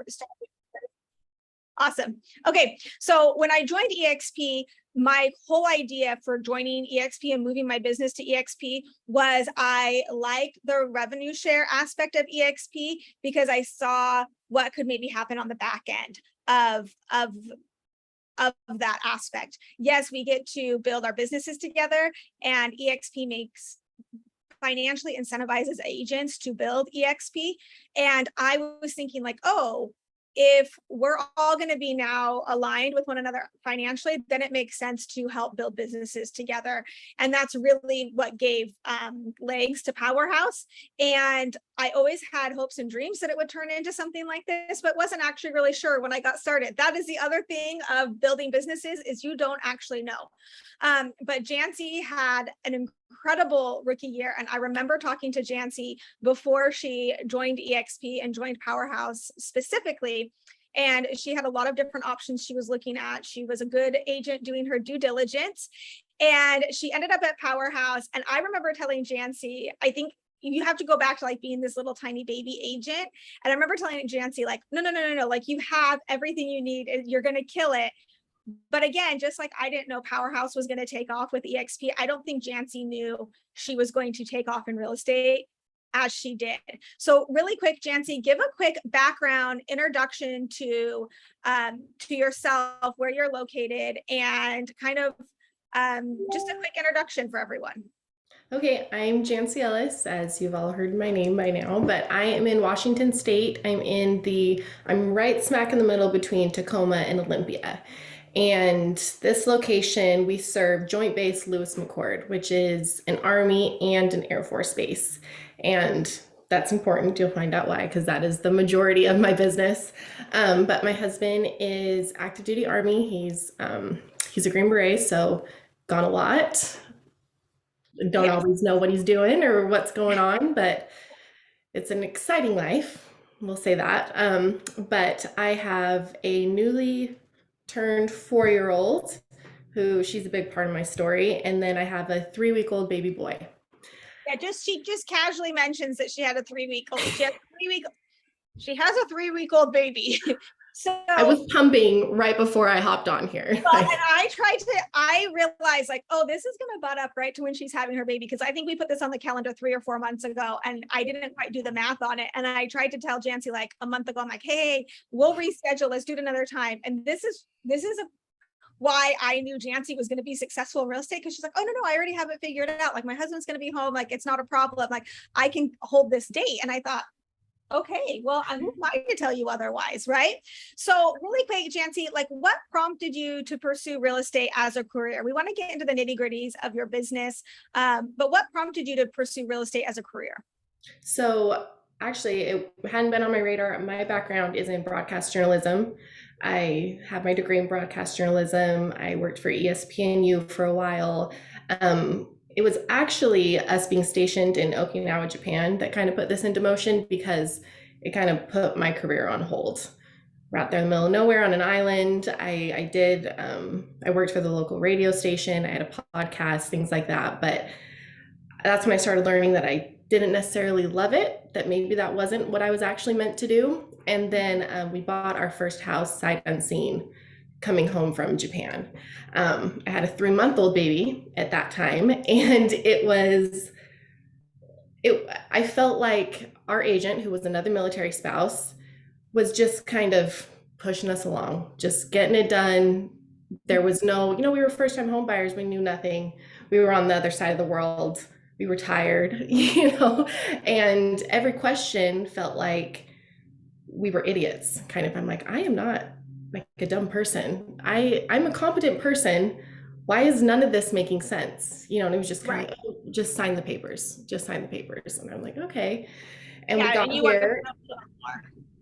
start? Awesome. Okay, so when I joined eXp, my whole idea for joining eXp and moving my business to eXp was I like the revenue share aspect of eXp because I saw what could maybe happen on the back end of that aspect. Yes, we get to build our businesses together, and eXp makes financially incentivizes agents to build eXp. And I was thinking like, oh, if we're all going to be now aligned with one another financially, then it makes sense to help build businesses together. And that's really what gave legs to Powerhouse. And I always had hopes and dreams that it would turn into something like this, but wasn't actually really sure when I got started. That is the other thing of building businesses, is you don't actually know. But Jantzee had an incredible rookie year. And I remember talking to Jantzee before she joined eXp and joined Powerhouse specifically. And she had a lot of different options she was looking at. She was a good agent doing her due diligence. And she ended up at Powerhouse. And I remember telling Jantzee, I think you have to go back to like being this little tiny baby agent. And I remember telling Jantzee, like, no, like you have everything you need. You're going to kill it. But again, just like I didn't know Powerhouse was going to take off with eXp, I don't think Jantzee knew she was going to take off in real estate as she did. So really quick, Jantzee, give a quick background introduction to yourself, where you're located, and kind of just a quick introduction for everyone. Okay, I'm Jantzee Ellis, as you've all heard my name by now, but I am in Washington State. I'm right smack in the middle between Tacoma and Olympia. And this location, we serve Joint Base Lewis McChord, which is an Army and an Air Force base. And that's important. You'll find out why, because that is the majority of my business. But my husband is active duty Army. He's a Green Beret, so gone a lot. Don't always know what he's doing or what's going on, but it's an exciting life. We'll say that. But I have a newly turned 4-year-old who she's a big part of my story. And then I have a 3-week-old baby boy. Yeah, she just casually mentions that she had a 3-week-old. She has a 3-week-old baby. So I was pumping right before I hopped on here. Well, and I realized like, oh, this is going to butt up right to when she's having her baby. Cause I think we put this on the calendar 3 or 4 months ago and I didn't quite do the math on it. And I tried to tell Jantzee like a month ago, I'm like, hey, we'll reschedule. Let's do it another time. And this is why I knew Jantzee was going to be successful in real estate. Cause she's like, oh, no, I already have it figured out. Like my husband's going to be home. Like, it's not a problem. Like I can hold this date. And I thought, okay, well, I'm not to tell you otherwise, right? So really quick, Jantzee, like what prompted you to pursue real estate as a career? We want to get into the nitty gritties of your business, but what prompted you to pursue real estate as a career? So actually, it hadn't been on my radar. My background is in broadcast journalism. I have my degree in broadcast journalism. I worked for ESPNU for a while. It was actually us being stationed in Okinawa, Japan, that kind of put this into motion because it kind of put my career on hold. We're out there in the middle of nowhere on an island. I worked for the local radio station. I had a podcast, things like that. But that's when I started learning that I didn't necessarily love it, that maybe that wasn't what I was actually meant to do. And then we bought our first house sight unseen, coming home from Japan. I had a 3-month-old baby at that time, and I felt like our agent, who was another military spouse, was just kind of pushing us along, just getting it done. There was no, we were first-time home buyers. We knew nothing. We were on the other side of the world. We were tired, and every question felt like we were idiots, kind of. I'm like, I am not like a dumb person. I'm a competent person. Why is none of this making sense? And it was just kind of, just sign the papers. And I'm like, okay. And we got here.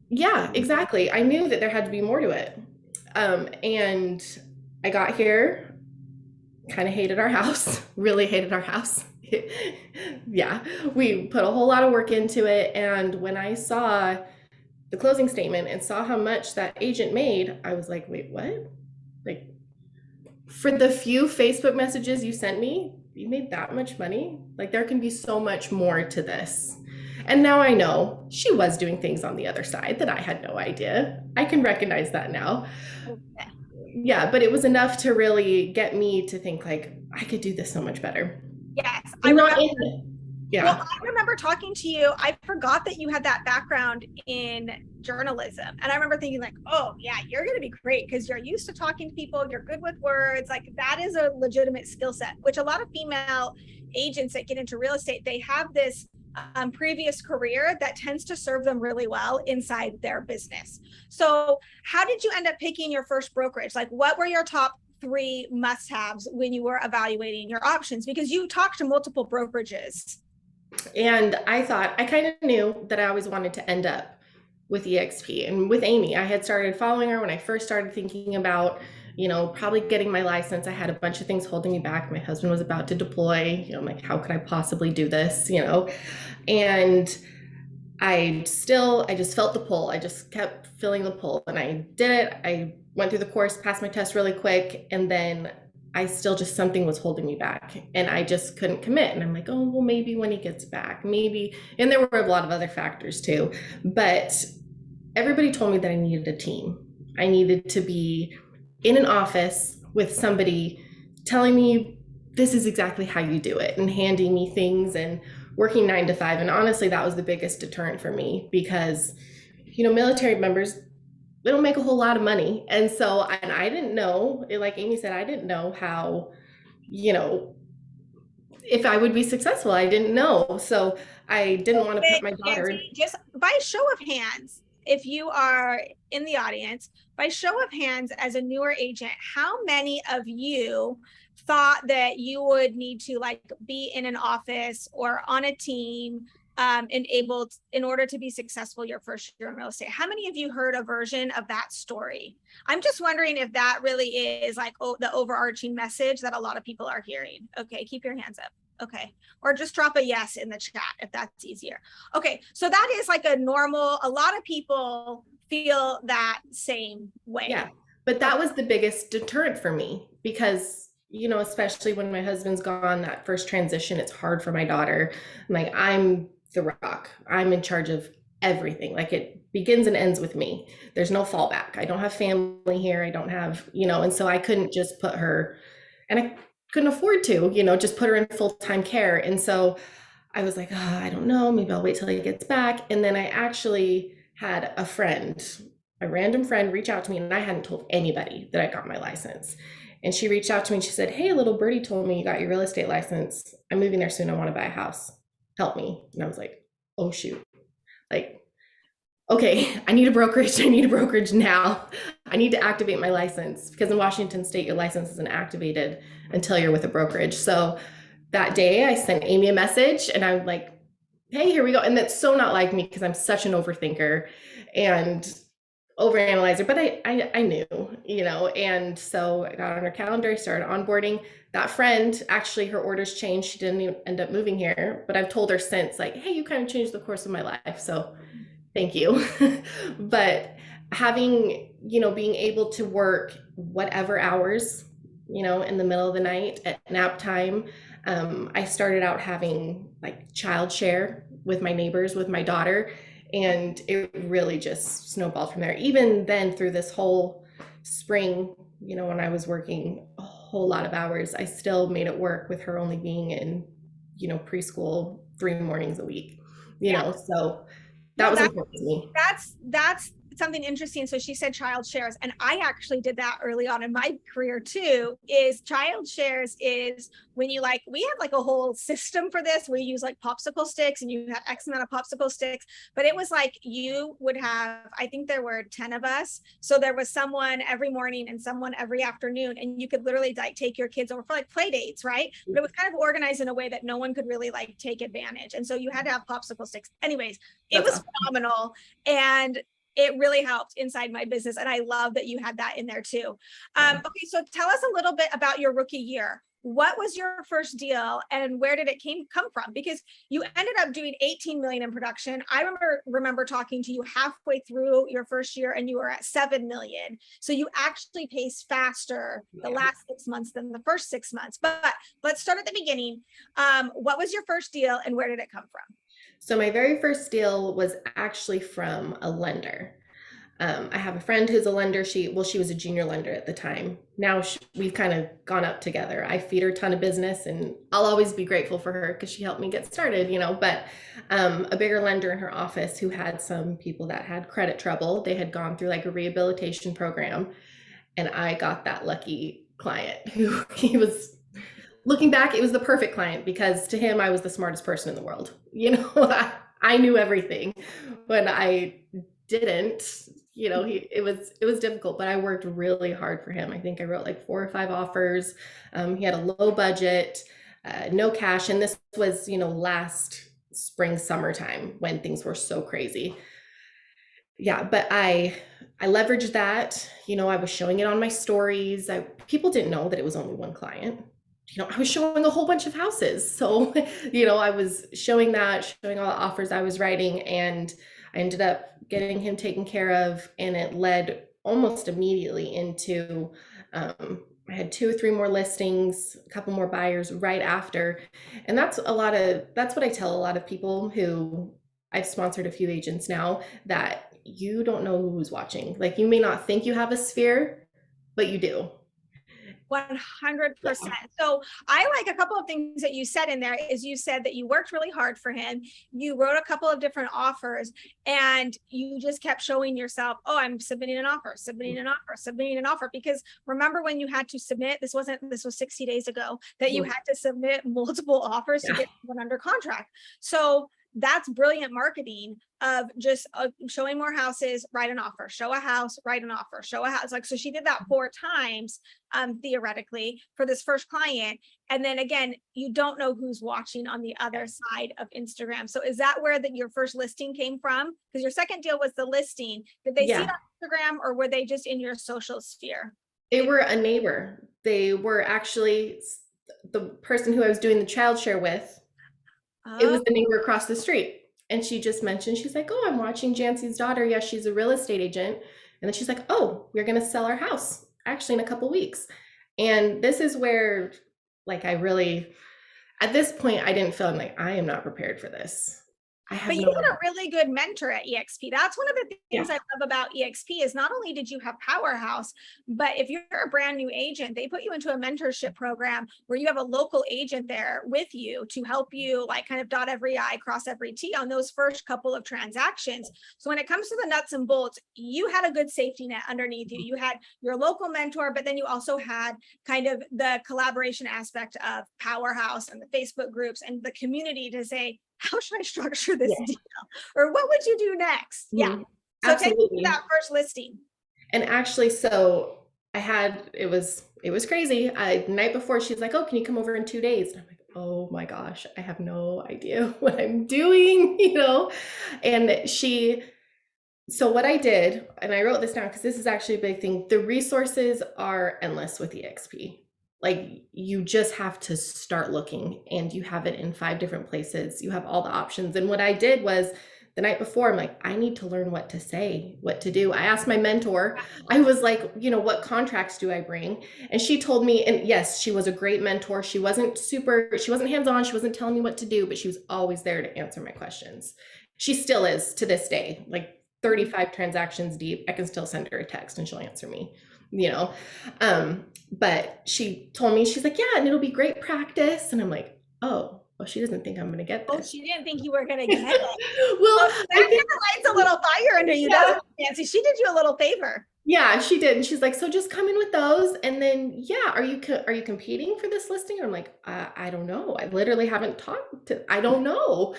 Yeah, exactly. I knew that there had to be more to it. And I got here, kind of hated our house, really hated our house. Yeah, we put a whole lot of work into it. And when I saw the closing statement and saw how much that agent made, I was like, wait, what? Like, for the few Facebook messages you sent me, you made that much money? Like, there can be so much more to this. And now I know she was doing things on the other side that I had no idea. I can recognize that now. Okay. Yeah, but it was enough to really get me to think like I could do this so much better. Yes, I And not remember. in, Well, yeah. I remember talking to you. I forgot that you had that background in journalism. And I remember thinking, like, oh, yeah, you're going to be great because you're used to talking to people. You're good with words. Like, that is a legitimate skill set, which a lot of female agents that get into real estate, they have this previous career that tends to serve them really well inside their business. So, how did you end up picking your first brokerage? Like, what were your top three must-haves when you were evaluating your options? Because you talked to multiple brokerages. And I thought, I kind of knew that I always wanted to end up with eXp and with Amy. I had started following her when I first started thinking about, probably getting my license. I had a bunch of things holding me back. My husband was about to deploy. I'm like, how could I possibly do this? And I just felt the pull. I just kept feeling the pull and I did it. I went through the course, passed my test really quick. And then I still just, something was holding me back and I just couldn't commit. And I'm like, oh, well, maybe when he gets back, maybe. And there were a lot of other factors too. But everybody told me that I needed a team. I needed to be in an office with somebody telling me this is exactly how you do it and handing me things and working 9 to 5. And honestly, that was the biggest deterrent for me because, military members, they don't make a whole lot of money. And so, and I didn't know, like Amy said, I didn't know how, you know, if I would be successful. I didn't know. So I didn't want to put my daughter. Jantzee, just by show of hands, if you are in the audience, by show of hands, as a newer agent, how many of you thought that you would need to like be in an office or on a team in order to be successful your first year in real estate? How many of you heard a version of that story? I'm just wondering if that really is like the overarching message that a lot of people are hearing. Okay, keep your hands up. Okay. Or just drop a yes in the chat if that's easier. Okay. So that is like a lot of people feel that same way. Yeah. But that was the biggest deterrent for me because, especially when my husband's gone, that first transition, it's hard for my daughter. I'm the rock. I'm in charge of everything. Like it begins and ends with me. There's no fallback. I don't have family here. I don't have, and so I couldn't just put her, and I couldn't afford to, just put her in full-time care. And so I was like, oh, I don't know, maybe I'll wait till he gets back. And then I actually had a random friend reach out to me, and I hadn't told anybody that I got my license. And she reached out to me and she said, hey, little birdie told me you got your real estate license. I'm moving there soon. I want to buy a house. Help me. And I was like, oh shoot. Like, okay, I need a brokerage. I need a brokerage now. I need to activate my license because in Washington State, your license isn't activated until you're with a brokerage. So that day I sent Amy a message and I'm like, hey, here we go. And that's so not like me because I'm such an overthinker and overanalyzer, but I knew, and so I got on her calendar, started onboarding. That friend, actually her orders changed. She didn't even end up moving here, but I've told her since like, hey, you kind of changed the course of my life. So thank you. But having, being able to work whatever hours, in the middle of the night at nap time. I started out having like childshare with my neighbors, with my daughter, and it really just snowballed from there. Even then, through this whole spring, when I was working a whole lot of hours, I still made it work with her only being in, preschool 3 mornings a week, so that was important to me. That's something interesting. So she said child shares, and I actually did that early on in my career too. Is child shares is when you we have like a whole system for this. We use like popsicle sticks, and you have X amount of popsicle sticks. But it was like you would have, I think there were 10 of us, so there was someone every morning and someone every afternoon, and you could literally like take your kids over for like play dates, right? But it was kind of organized in a way that no one could really like take advantage, and so you had to have popsicle sticks. Anyways, it was phenomenal, and it really helped inside my business. And I love that you had that in there too. Okay, so tell us a little bit about your rookie year. What was your first deal and where did it come from? Because you ended up doing 18 million in production. I remember talking to you halfway through your first year and you were at 7 million. So you actually paced faster the last 6 months than the first 6 months. But let's start at the beginning. What was your first deal and where did it come from? So my very first deal was actually from a lender. I have a friend who's a lender. She was a junior lender at the time. Now we've kind of gone up together. I feed her a ton of business, and I'll always be grateful for her because she helped me get started, But a bigger lender in her office who had some people that had credit trouble. They had gone through like a rehabilitation program, and I got that lucky client who he was. Looking back, it was the perfect client because to him, I was the smartest person in the world. I knew everything, but I didn't. It was difficult, but I worked really hard for him. I think I wrote like 4 or 5 offers. He had a low budget, no cash, and this was last spring, summertime when things were so crazy. Yeah, but I leveraged that. I was showing it on my stories. People didn't know that it was only one client. I was showing a whole bunch of houses. So, I was showing that, showing all the offers I was writing, and I ended up getting him taken care of, and it led almost immediately into I had 2 or 3 more listings, a couple more buyers right after. And that's what I tell a lot of people who I've sponsored a few agents now, that you don't know who's watching. Like, you may not think you have a sphere, but you do. 100%. So I like a couple of things that you said in there is you said that you worked really hard for him. You wrote a couple of different offers, and you just kept showing yourself, oh, I'm submitting an offer, submitting an offer, submitting an offer. Because remember when you had to submit, this was 60 days ago that you had to submit multiple offers to get one under contract. So that's brilliant marketing of just showing more houses, write an offer, show a house, write an offer, show a house. Like, so she did that 4 times, theoretically, for this first client. And then again, you don't know who's watching on the other side of Instagram. So is that where your first listing came from? Because your second deal was the listing. Did they see it on Instagram, or were they just in your social sphere? They were a neighbor. They were actually the person who I was doing the child share with. It was the neighbor across the street. And she just mentioned, she's like, oh, I'm watching Jantzee's daughter. Yes, she's a real estate agent. And then she's like, oh, we're going to sell our house actually in a couple weeks. And this is where, like, at this point, I didn't feel like I am not prepared for this. But you had a really good mentor at eXp. That's one of the things I love about eXp is not only did you have Powerhouse, but if you're a brand new agent, they put you into a mentorship program where you have a local agent there with you to help you, like, kind of dot every I, cross every T on those first couple of transactions. So when it comes to the nuts and bolts, you had a good safety net underneath you. You had your local mentor, but then you also had kind of the collaboration aspect of Powerhouse and the Facebook groups and the community to say, how should I structure this deal? Or what would you do next? So take me to that first listing. And actually, so it was crazy. The night before, she's like, oh, can you come over in 2 days? And I'm like, oh my gosh, I have no idea what I'm doing, And so what I did, and I wrote this down because this is actually a big thing. The resources are endless with eXp. Like, you just have to start looking, and you have it in 5 different places. You have all the options. And what I did was the night before, I'm like, I need to learn what to say, what to do. I asked my mentor, I was like, what contracts do I bring? And she told me, and yes, she was a great mentor. She wasn't hands-on. She wasn't telling me what to do, but she was always there to answer my questions. She still is to this day, like 35 transactions deep. I can still send her a text and she'll answer me. But she told me, she's like, yeah, and it'll be great practice. And I'm like, oh, well, she doesn't think I'm going to get this. Oh, she didn't think you were going to get it. Well, that kind of lights a little fire under you, doesn't it, Nancy? She did you a little favor. Yeah, she did. And she's like, so just come in with those. And then, are you competing for this listing? And I'm like, I don't know. I literally haven't talked to, I don't know.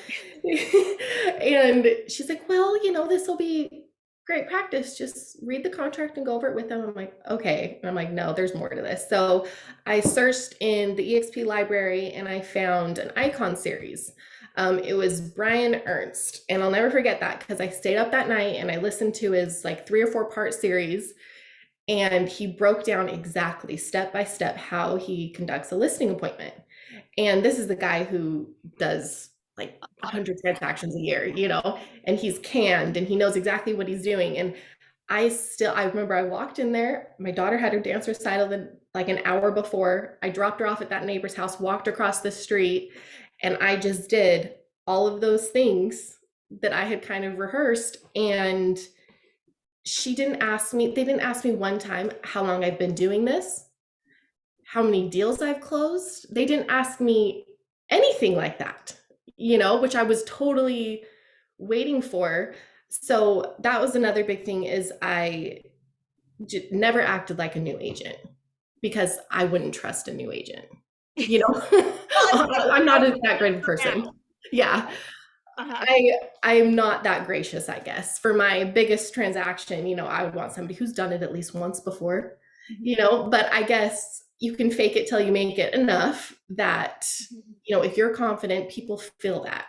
And she's like, well, this will be great practice. Just read the contract and go over it with them. I'm like, okay. And I'm like, no, there's more to this. So I searched in the eXp library and I found an icon series. It was Brian Ernst, and I'll never forget that because I stayed up that night and I listened to his like 3 or 4 part series, and he broke down exactly step by step how he conducts a listing appointment. And this is the guy who does like 100 transactions a year, and he's canned and he knows exactly what he's doing. And I remember I walked in there, my daughter had her dance recital like an hour before. I dropped her off at that neighbor's house, walked across the street, and I just did all of those things that I had kind of rehearsed. And they didn't ask me one time how long I've been doing this, how many deals I've closed. They didn't ask me anything like that, which I was totally waiting for. So that was another big thing is never acted like a new agent because I wouldn't trust a new agent. I'm not that great of a person. Yeah. Uh-huh. I am not that gracious, I guess. For my biggest transaction, I would want somebody who's done it at least once before, but I guess you can fake it till you make it enough that, if you're confident, people feel that.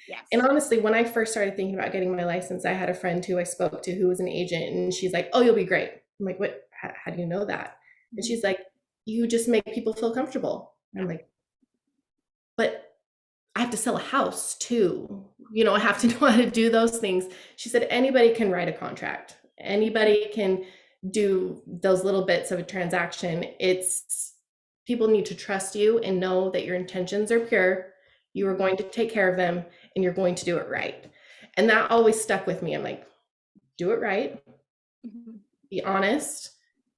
Yes. And honestly, when I first started thinking about getting my license, I had a friend who I spoke to who was an agent, and she's like, "Oh, you'll be great." I'm like, "What? How do you know that?" And she's like, "You just make people feel comfortable." I'm like, "But I have to sell a house too. I have to know how to do those things." She said, "Anybody can write a contract. Anybody can do those little bits of a transaction. It's people need to trust you and know that your intentions are pure. You are going to take care of them and you're going to do it right." And that always stuck with me. I'm like, do it right, be honest,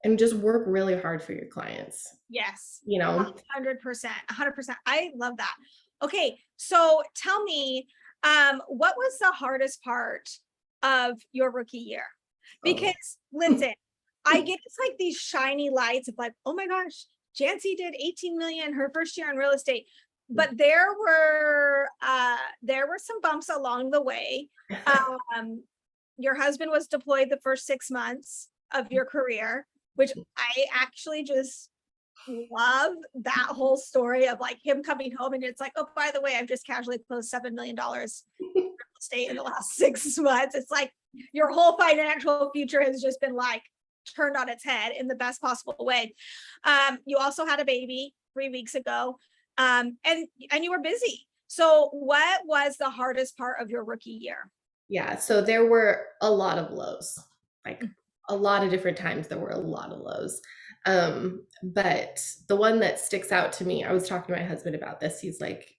and just work really hard for your clients. Yes. 100%. 100%. I love that. Okay. So tell me, what was the hardest part of your rookie year? Because listen, I get it's like these shiny lights of like, oh my gosh, Jantzee did 18 million her first year in real estate. But there were some bumps along the way. Your husband was deployed the first 6 months of your career, which I actually just love that whole story of like him coming home and it's like, oh, by the way, I've just casually closed $7 million in real estate in the last 6 months. It's like your whole financial future has just been like turned on its head in the best possible way. You also had a baby 3 weeks ago, and you were busy. So what was the hardest part of your rookie year? Yeah, so there were a lot of lows, like a lot of different times there were a lot of lows. But the one that sticks out to me, I was talking to my husband about this. He's like,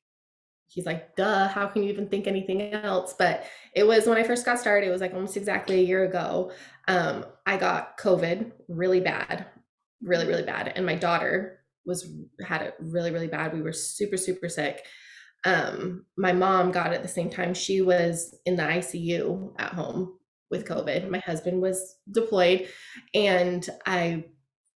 duh, how can you even think anything else? But it was when I first got started, it was like almost exactly a year ago. I got COVID really bad, really, really bad. And my daughter had it really, really bad. We were super, super sick. My mom got it at the same time. She was in the ICU at home with COVID. My husband was deployed and I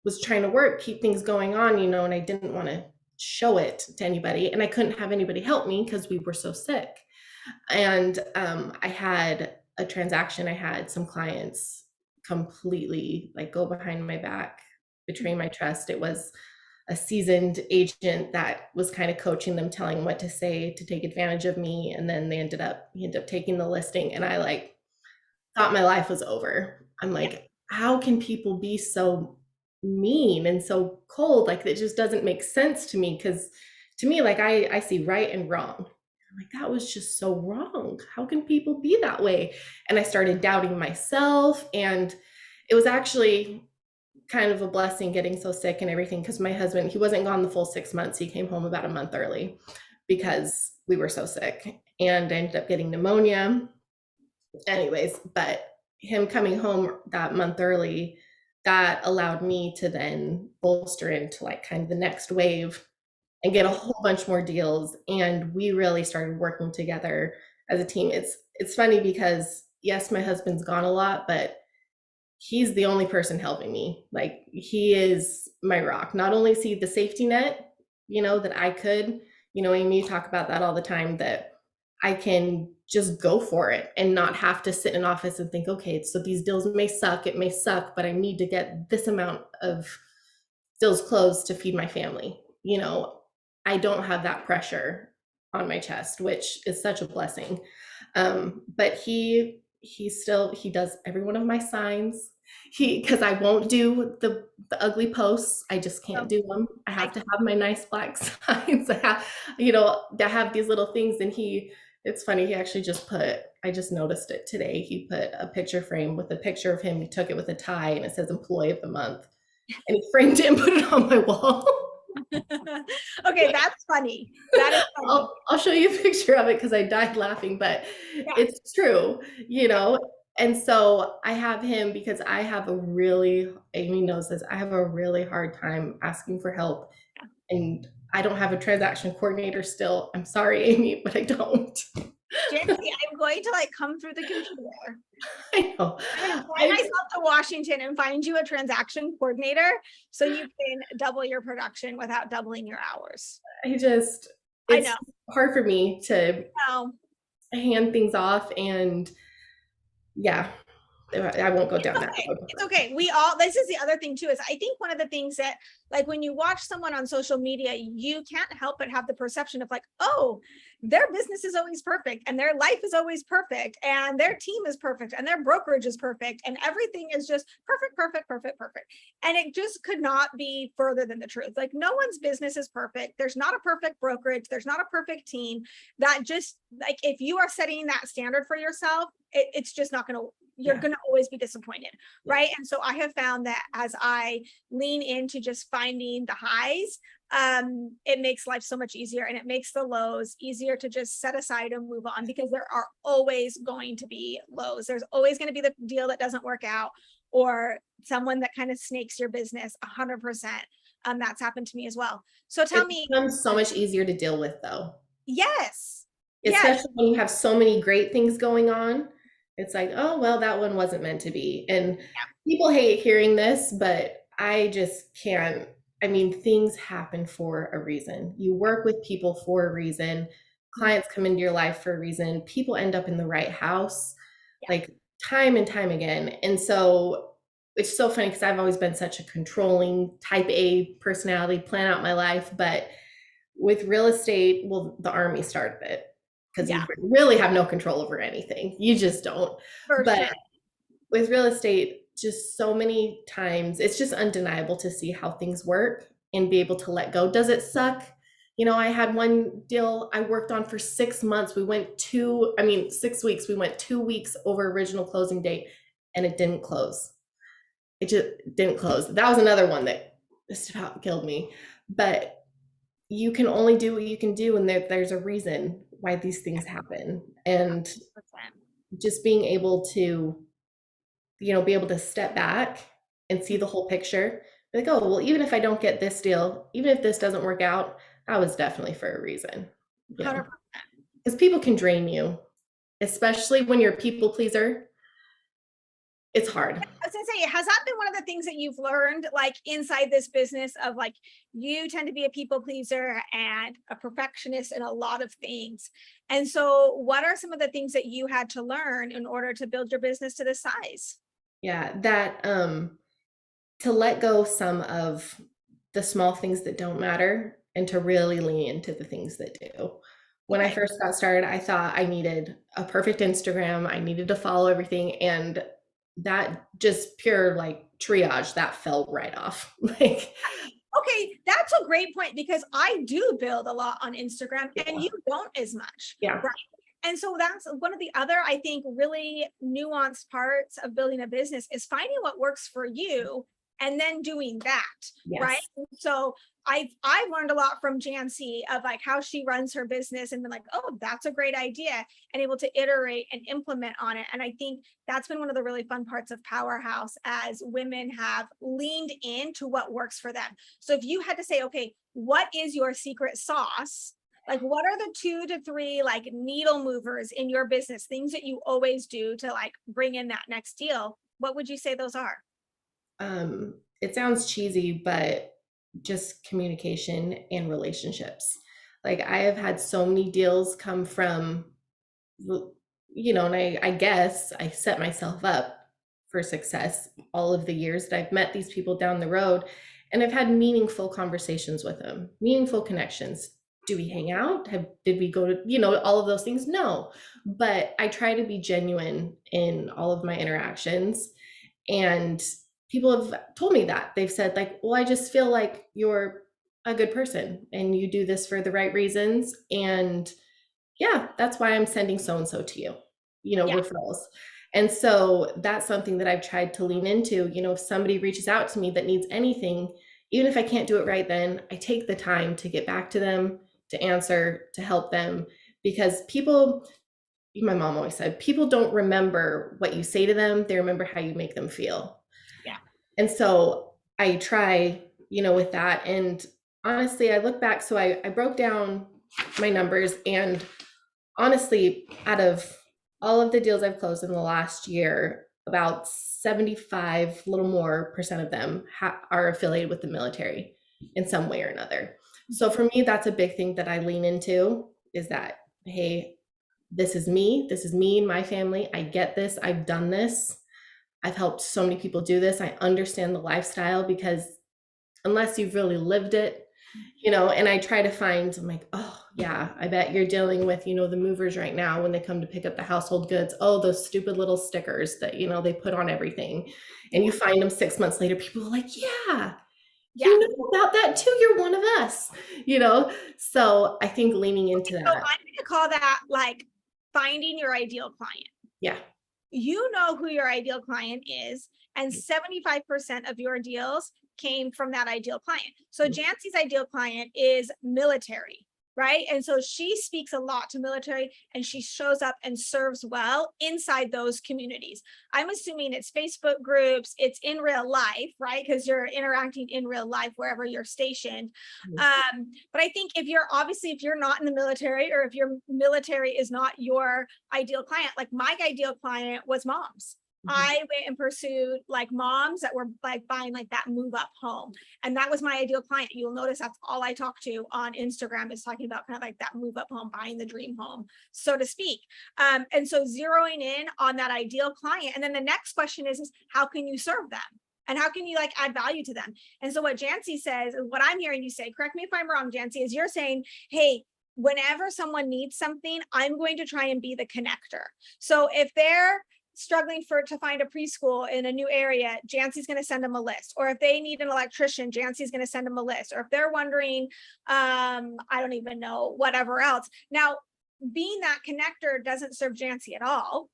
was trying to work, keep things going on, and I didn't want to show it to anybody. And I couldn't have anybody help me because we were so sick. And I had a transaction. I had some clients completely like go behind my back, betray my trust. It was a seasoned agent that was kind of coaching them, telling them what to say to take advantage of me. And then he ended up taking the listing. And I like thought my life was over. I'm like, how can people be so mean and so cold? Like, it just doesn't make sense to me. Cause to me, like I see right and wrong. I'm like, that was just so wrong. How can people be that way? And I started doubting myself. And it was actually kind of a blessing getting so sick and everything, because my husband, he wasn't gone the full 6 months. He came home about a month early because we were so sick, and I ended up getting pneumonia anyways. But him coming home that month early, that allowed me to then bolster into like kind of the next wave and get a whole bunch more deals. And we really started working together as a team. It's funny because yes, my husband's gone a lot, but he's the only person helping me. Like, he is my rock. Not only is he the safety net, that I could, Amy, you talk about that all the time, that I can just go for it and not have to sit in office and think, okay, so these deals may suck, it may suck, but I need to get this amount of deals closed to feed my family. I don't have that pressure on my chest, which is such a blessing. But he does every one of my signs. Because I won't do the ugly posts. I just can't do them. I have to have my nice black signs. I have these little things. And it's funny, he actually I just noticed it today. He put a picture frame with a picture of him. He took it with a tie and it says employee of the month. And he framed it and put it on my wall. Okay, that's funny. That is funny. I'll show you a picture of it because I died laughing, but Yeah. it's true, you know? And so I have him because I have a really, Amy knows this, I have a really hard time asking for help. And I don't have a transaction coordinator still. I'm sorry, Amy, but I don't. Jantzee, I'm going to like come through the computer. I know. I'm going to fly myself to Washington and find you a transaction coordinator so you can double your production without doubling your hours. I it's know. hard for me to No, hand things off, and yeah, I won't go down that okay. road. It's okay. This is the other thing too, is I think one of the things that, like, when you watch someone on social media, you can't help but have the perception of like, oh, their business is always perfect and their life is always perfect and their team is perfect and their brokerage is perfect and everything is just perfect, perfect, perfect, perfect. And it just could not be further than the truth. Like, no one's business is perfect. There's not a perfect brokerage. There's not a perfect team. That just, like, if you are setting that standard for yourself, it's just not going to, you're going to always be disappointed. Right. And so I have found that as I lean into just finding the highs, it makes life so much easier, and it makes the lows easier to just set aside and move on, because there are always going to be lows. There's always going to be the deal that doesn't work out, or someone that kind of snakes your business 100%. That's happened to me as well. So tell It me. becomes so much easier to deal with, though. Yes. Yes. Especially when you have so many great things going on. It's like, oh, well, that one wasn't meant to be. And people hate hearing this, but I just can't. I mean, things happen for a reason. You work with people for a reason. Clients come into your life for a reason. People end up in the right house, like time and time again. And so it's so funny because I've always been such a controlling type A personality, plan out my life. But with real estate, well, the army started it, because you really have no control over anything. You just don't. For But sure. with real estate, just so many times, it's just undeniable to see how things work and be able to let go. Does it suck? You know, I had one deal I worked on for 6 months. 6 weeks. We went 2 weeks over original closing date, and it didn't close. It just didn't close. That was another one that just about killed me. But you can only do what you can do, and there's a reason why these things happen. And 100%. just being able to, be able to step back and see the whole picture, be like, oh, well, even if I don't get this deal, even if this doesn't work out, that was definitely for a reason. 100%. Because people can drain you, especially when you're a people pleaser. It's hard. I was gonna say, has that been one of the things that you've learned, like, inside this business, of like, you tend to be a people pleaser and a perfectionist in a lot of things. And so what are some of the things that you had to learn in order to build your business to this size? Yeah, that to let go some of the small things that don't matter and to really lean into the things that do. When I first got started, I thought I needed a perfect Instagram. I needed to follow everything. And that just pure like triage, that fell right off. Like, Okay, that's a great point, because I do build a lot on Instagram and you don't as much. yeah. Right. And so that's one of the other, I think, really nuanced parts of building a business, is finding what works for you and then doing that. Yes. Right. So I've learned a lot from Jantzee of like how she runs her business, and been like, oh, that's a great idea, and able to iterate and implement on it. And I think that's been one of the really fun parts of Powerhouse, as women have leaned into what works for them. So if you had to say, okay, what is your secret sauce? Like, what are the 2 to 3 like needle movers in your business, things that you always do to like bring in that next deal? What would you say those are? It sounds cheesy, but just communication and relationships. Like, I have had so many deals come from, and I guess I set myself up for success all of the years that I've met these people down the road, and I've had meaningful conversations with them, meaningful connections. Do we hang out? Did we go to, all of those things? No, but I try to be genuine in all of my interactions. And people have told me that. They've said, like, well, I just feel like you're a good person and you do this for the right reasons. And yeah, that's why I'm sending so and so to you, referrals. And so that's something that I've tried to lean into. If somebody reaches out to me that needs anything, Even if I can't do it right then, I take the time to get back to them, to answer, to help them, because people, my mom always said, people don't remember what you say to them, they remember how you make them feel. Yeah. And so I try, with that. And honestly, I look back, so I broke down my numbers, and honestly, out of all of the deals I've closed in the last year, about 75, a little more percent of them are affiliated with the military in some way or another. So for me, that's a big thing that I lean into, is that, hey, this is me and my family. I get this. I've done this. I've helped so many people do this. I understand the lifestyle, because unless you've really lived it, and I try to find, I'm like, oh yeah, I bet you're dealing with, the movers right now when they come to pick up the household goods. Oh, those stupid little stickers that, they put on everything. And you find them 6 months later, people are like, yeah, Yeah. you know about that too. You're one of us, So I think leaning into So that. I'm going to call that like finding your ideal client. Yeah. You know who your ideal client is, and 75% of your deals came from that ideal client. So Jantzee's ideal client is military, right? And so she speaks a lot to military, and she shows up and serves well inside those communities. I'm assuming it's Facebook groups, it's in real life, right? Because you're interacting in real life wherever you're stationed. But I think if you're not in the military, or if your military is not your ideal client, like my ideal client was moms. I went and pursued like moms that were like buying like that move up home. And that was my ideal client. You'll notice that's all I talk to on Instagram, is talking about kind of like that move up home, buying the dream home, so to speak. And so zeroing in on that ideal client. And then the next question is how can you serve them? And how can you like add value to them? And so what Jantzee says, what I'm hearing you say, correct me if I'm wrong, Jantzee, is you're saying, hey, whenever someone needs something, I'm going to try and be the connector. So if they're struggling to find a preschool in a new area, Jantzee's going to send them a list. Or if they need an electrician, Jantzee's going to send them a list. Or if they're wondering, I don't even know, whatever else. Now, being that connector doesn't serve Jantzee at all,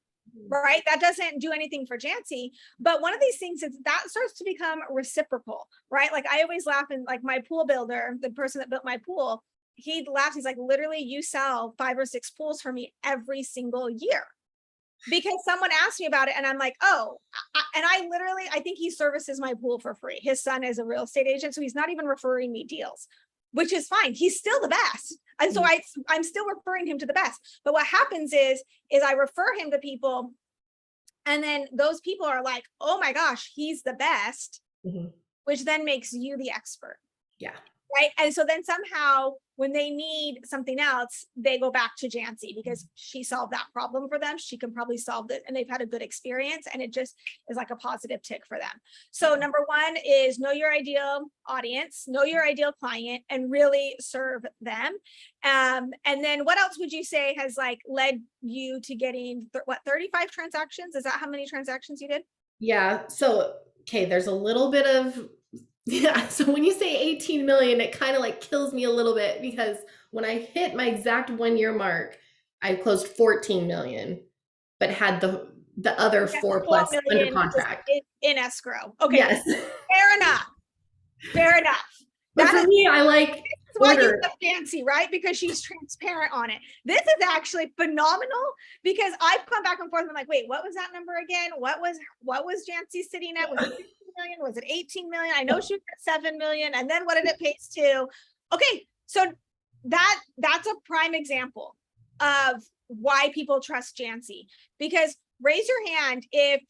right? That doesn't do anything for Jantzee. But one of these things is that starts to become reciprocal, right? Like I always laugh, and like my pool builder, the person that built my pool, he laughs. He's like, literally, you sell 5 or 6 pools for me every single year. Because someone asked me about it, and I'm like, oh, I think he services my pool for free. His son is a real estate agent, so he's not even referring me deals, which is fine. He's still the best. And so I'm still referring him to the best. But what happens is I refer him to people, and then those people are like, oh my gosh, he's the best, which then makes you the expert. Yeah. Right. And so then somehow when they need something else, they go back to Jantzee because she solved that problem for them. She can probably solve it, and they've had a good experience, and it just is like a positive tick for them. So number one is know your ideal audience, know your ideal client, and really serve them. And then what else would you say has like led you to getting 35 transactions? Is that how many transactions you did? Yeah. So, okay, there's a little bit of, yeah. So when you say 18 million, it kind of like kills me a little bit, because when I hit my exact 1 year mark, I closed 14 million, but had the other 4 plus under contract in escrow. Okay. Yes. Fair enough. Fair enough. But for me, I like why you love Jantzee, right? Because she's transparent on it. This is actually phenomenal, because I've come back and forth. I'm like, wait, what was that number again? What was Jantzee sitting at? Was it 15 million? Was it 18 million? I know she was at 7 million. And then what did it pace to? Okay, so that's a prime example of why people trust Jantzee. Because raise your hand if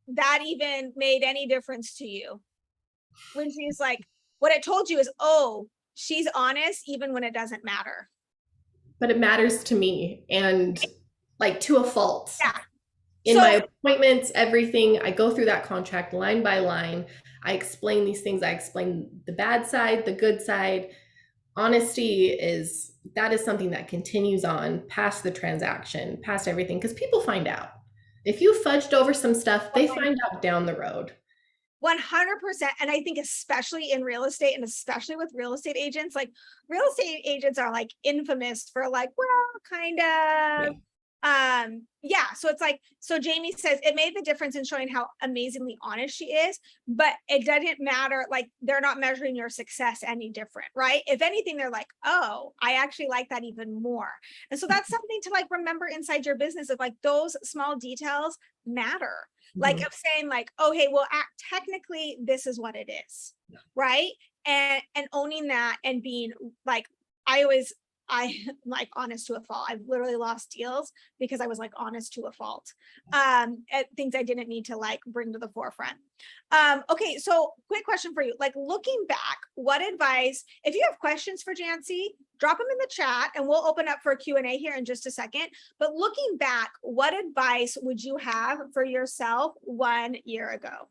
that even made any difference to you. When she's like, what it told you is, oh, she's honest even when it doesn't matter. But it matters to me, and like to a fault. Yeah. In my appointments, everything, I go through that contract line by line. I explain these things. I explain the bad side, the good side. Honesty is something that continues on past the transaction, past everything, because people find out. If you fudged over some stuff, they find out down the road. 100%. And I think especially in real estate, and especially with real estate agents, like real estate agents are like infamous for like, well, kind of, Yeah, so it's like, so Jamie says it made the difference in showing how amazingly honest she is, but it doesn't matter, like they're not measuring your success any different, right? If anything, they're like, oh, I actually like that even more. And so that's something to like remember inside your business, of like those small details matter. Like of saying like, okay, well, technically this is what it is, right? And owning that and being like, I like honest to a fault. I've literally lost deals because I was like honest to a fault. At things I didn't need to like bring to the forefront. Okay, so quick question for you. Like looking back, what advice, if you have questions for Jantzee, drop them in the chat and we'll open up for a Q&A here in just a second. But looking back, what advice would you have for yourself 1 year ago?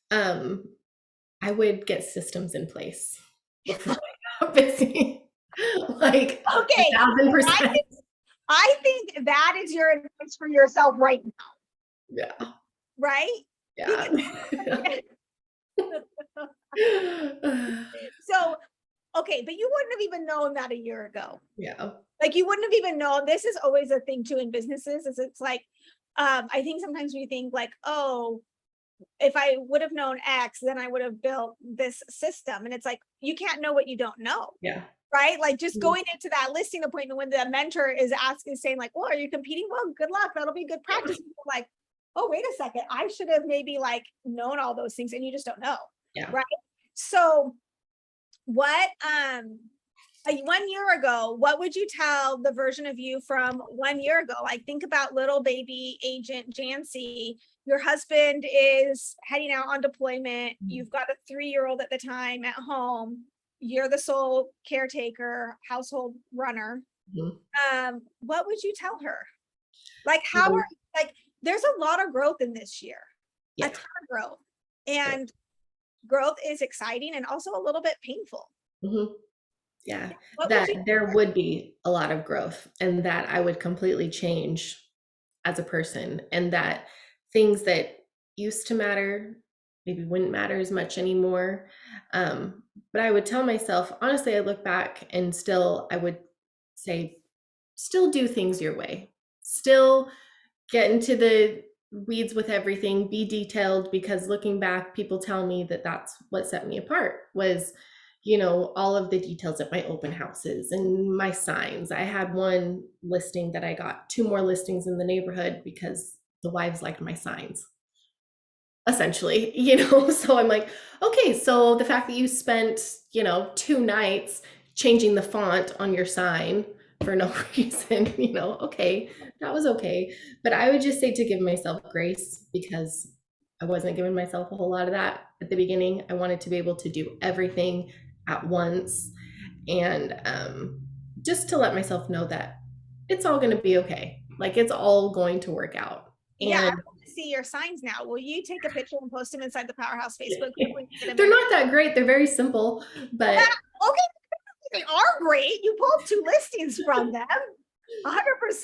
I would get systems in place before I got busy. Like Okay, 1,000%. I think that is your advice for yourself right now, Yeah. right? Yeah. So, okay, but you wouldn't have even known that a year ago. Yeah. Like you wouldn't have even known. This is always a thing too in businesses, is it's like, I think sometimes we think like, oh, if I would have known X, then I would have built this system. And it's like, you can't know what you don't know. Yeah. Right? Like just going into that listing appointment when the mentor is asking, saying like, well, are you competing? Well, good luck. That'll be good practice. Like, oh, wait a second. I should have maybe like known all those things, and you just don't know. Yeah. Right. So what, 1 year ago, what would you tell the version of you from 1 year ago? Like think about little baby agent Jantzee. Your husband is heading out on deployment. You've got a 3-year-old at the time at home. You're the sole caretaker, household runner. What would you tell her? Like how are, like there's a lot of growth in this year. A ton of growth. And growth is exciting and also a little bit painful. Yeah, that there would be a lot of growth, and that I would completely change as a person, and that things that used to matter maybe wouldn't matter as much anymore. But I would tell myself, honestly, I look back and still I would say, still do things your way, still get into the weeds with everything, be detailed, because looking back, people tell me that that's what set me apart was, you know, all of the details at my open houses and my signs. I had one listing that I got 2 more listings in the neighborhood because the wives liked my signs, essentially, you know. So I'm like, okay, so the fact that you spent, you know, 2 nights changing the font on your sign for no reason, you know, okay, that was okay. But I would just say to give myself grace, because I wasn't giving myself a whole lot of that at the beginning. I wanted to be able to do everything at once, and just to let myself know that it's all going to be okay. Like it's all going to work out. And yeah, I want to see your signs now. Will you take a picture and post them inside the Powerhouse Facebook group when you get they're not that great. They're very simple, but okay, they are great. You pulled 2 listings from them. 100%.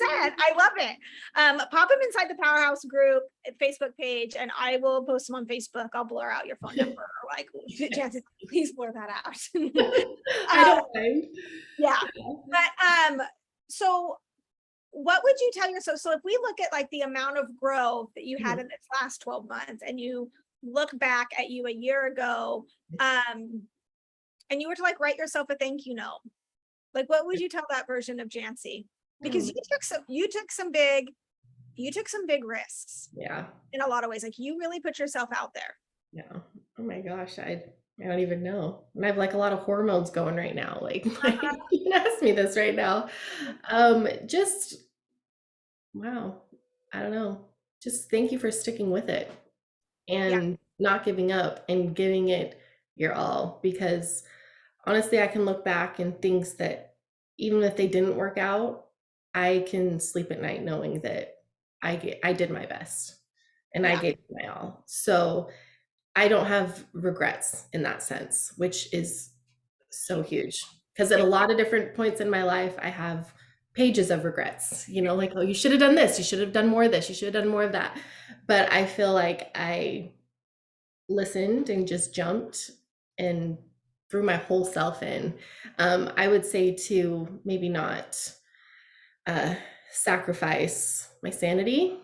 I love it. Pop them inside the Powerhouse group Facebook page, and I will post them on Facebook. I'll blur out your phone number. Like, Jantzee, please blur that out. I don't mind. Yeah. But so what would you tell yourself? So if we look at like the amount of growth that you had in this last 12 months, and you look back at you a year ago, and you were to like write yourself a thank you note, like what would you tell that version of Jantzee? Because you took some big risks. Yeah. In a lot of ways, like you really put yourself out there. Yeah. Oh my gosh, I don't even know. And I have like a lot of hormones going right now. Like, you can ask me this right now. Just wow. I don't know. Just thank you for sticking with it and not giving up and giving it your all, because honestly, I can look back and things that even if they didn't work out, I can sleep at night knowing that I did my best and I gave my all. So I don't have regrets in that sense, which is so huge, because at a lot of different points in my life, I have pages of regrets, you know, like, oh, you should have done this. You should have done more of this. You should have done more of that. But I feel like I listened and just jumped and threw my whole self in. I would say to maybe not sacrifice my sanity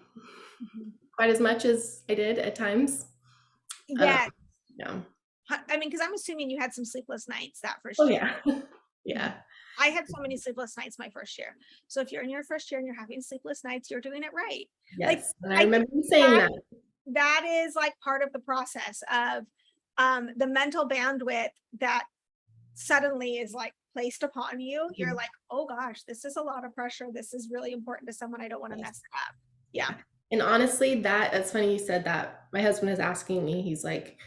Mhm. quite as much as I did at times. Um, Yeah. yeah. I mean, because I'm assuming you had some sleepless nights that Oh first year. yeah. Mhm. Yeah. I had so many sleepless nights my first year. So if you're in your first year and you're having sleepless nights, you're doing it right. Like, Yes. And I I think remember you saying that that. that is like part of the process of the mental bandwidth that suddenly is like placed upon you. You're Mhm. like, oh gosh, this is a lot of pressure. This is really important to someone. I don't want to Yes. mess it up. Yeah. Yeah. And honestly, that's funny you said that. My husband is asking me, he's like,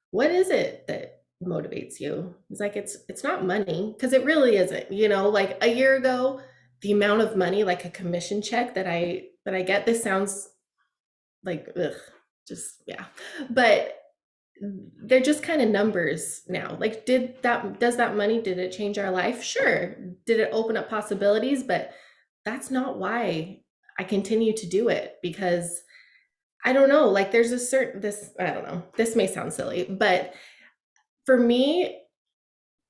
what is it that motivates you? He's like, it's not money, because it really isn't. Like a year ago, the amount of money, like a commission check that I get, this sounds like ugh, just yeah. But they're just kind of numbers now. Like, does that money, did it change our life? Sure. Did it open up possibilities? But that's not why I continue to do it, because I don't know, like there's a certain this I don't know. This may sound silly, but for me,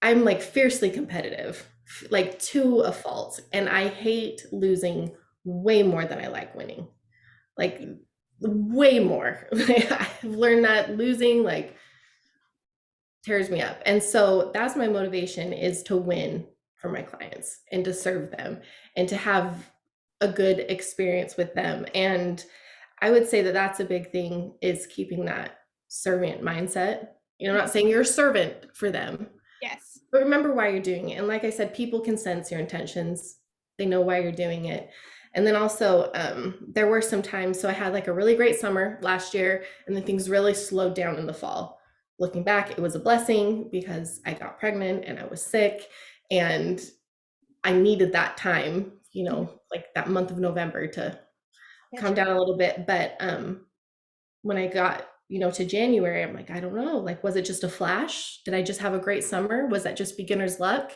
I'm like fiercely competitive, like to a fault, and I hate losing way more than I like winning. Like way more. I've learned that losing like tears me up. And so that's my motivation, is to win for my clients and to serve them and to have a good experience with them. And I would say that that's a big thing, is keeping that servant mindset. I'm not saying you're a servant for them, Yes. but remember why you're doing it. And like I said, people can sense your intentions. They know why you're doing it. And then also, there were some times, so I had like a really great summer last year, and then things really slowed down in the fall. Looking back, it was a blessing because I got pregnant and I was sick, and I needed that time, like that month of November to calm Gotcha. down a little bit. But when I got, to January, I'm like, I don't know, like, was it just a flash? Did I just have a great summer? Was that just beginner's luck?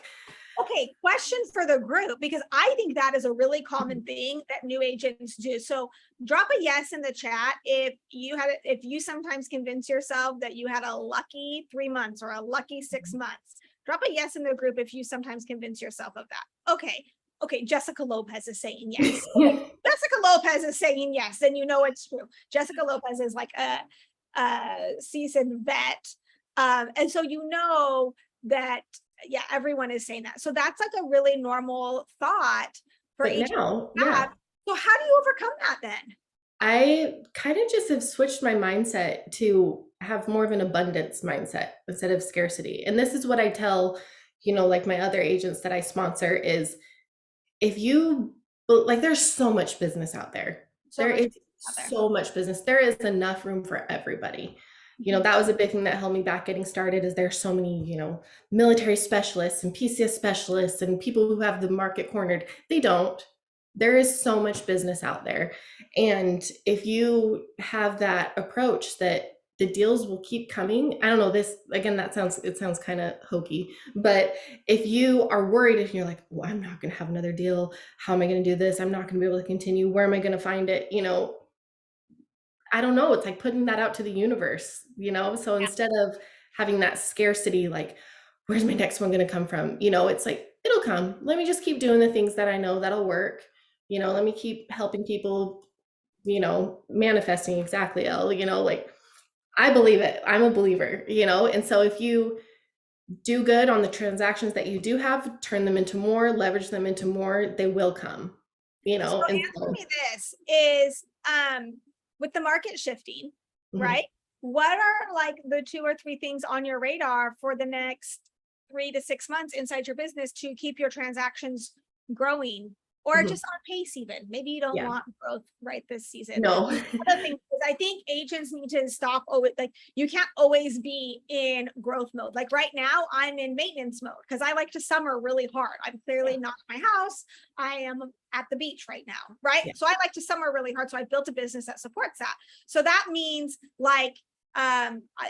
Okay, question for the group, because I think that is a really common thing that new agents do. So drop a yes in the chat if you sometimes convince yourself that you had a lucky 3 months or a lucky 6 months. Drop a yes in the group if you sometimes convince yourself of that. Okay, Jessica Lopez is saying yes. Okay, Jessica Lopez is saying yes, then you know it's true. Jessica Lopez is like a seasoned vet. And so you know that, yeah, everyone is saying that. So that's like a really normal thought for But agents now, to yeah, have. So how do you overcome that then? I kind of just have switched my mindset to have more of an abundance mindset instead of scarcity. And this is what I tell, like my other agents that I sponsor, is if you like, there's so much business out there. So There much is out there. so much business. There is enough room for everybody. Mhm. That was a big thing that held me back getting started, is there's so many, military specialists and PCS specialists and people who have the market cornered. They don't. There is so much business out there. And if you have that approach that the deals will keep coming, I don't know, this again, it sounds kind of hokey, but if you are worried, if you're like, well, I'm not going to have another deal, how am I going to do this? I'm not going to be able to continue. Where am I going to find it? I don't know. It's like putting that out to the universe, So instead of having that scarcity, like, where's my next one going to come from? It's like, it'll come. Let me just keep doing the things that I know that'll work. Let me keep helping people, manifesting exactly, like, I believe it. I'm a believer, And so if you do good on the transactions that you do have, turn them into more, leverage them into more, they will come, So and answer so me this is with the market shifting, mhm, right? What are like the 2 or 3 things on your radar for the next 3 to 6 months inside your business to keep your transactions growing or mhm, just on pace even? Maybe you don't yeah, want growth right this season. no, Other thing is I think agents need to stop always, like, you can't always be in growth mode. Like right now I'm in maintenance mode because I like to summer really hard. I'm yeah, clearly not in my house. I am at the beach right now, right? yeah, So I like to summer really hard. So I built a business that supports that. So that means like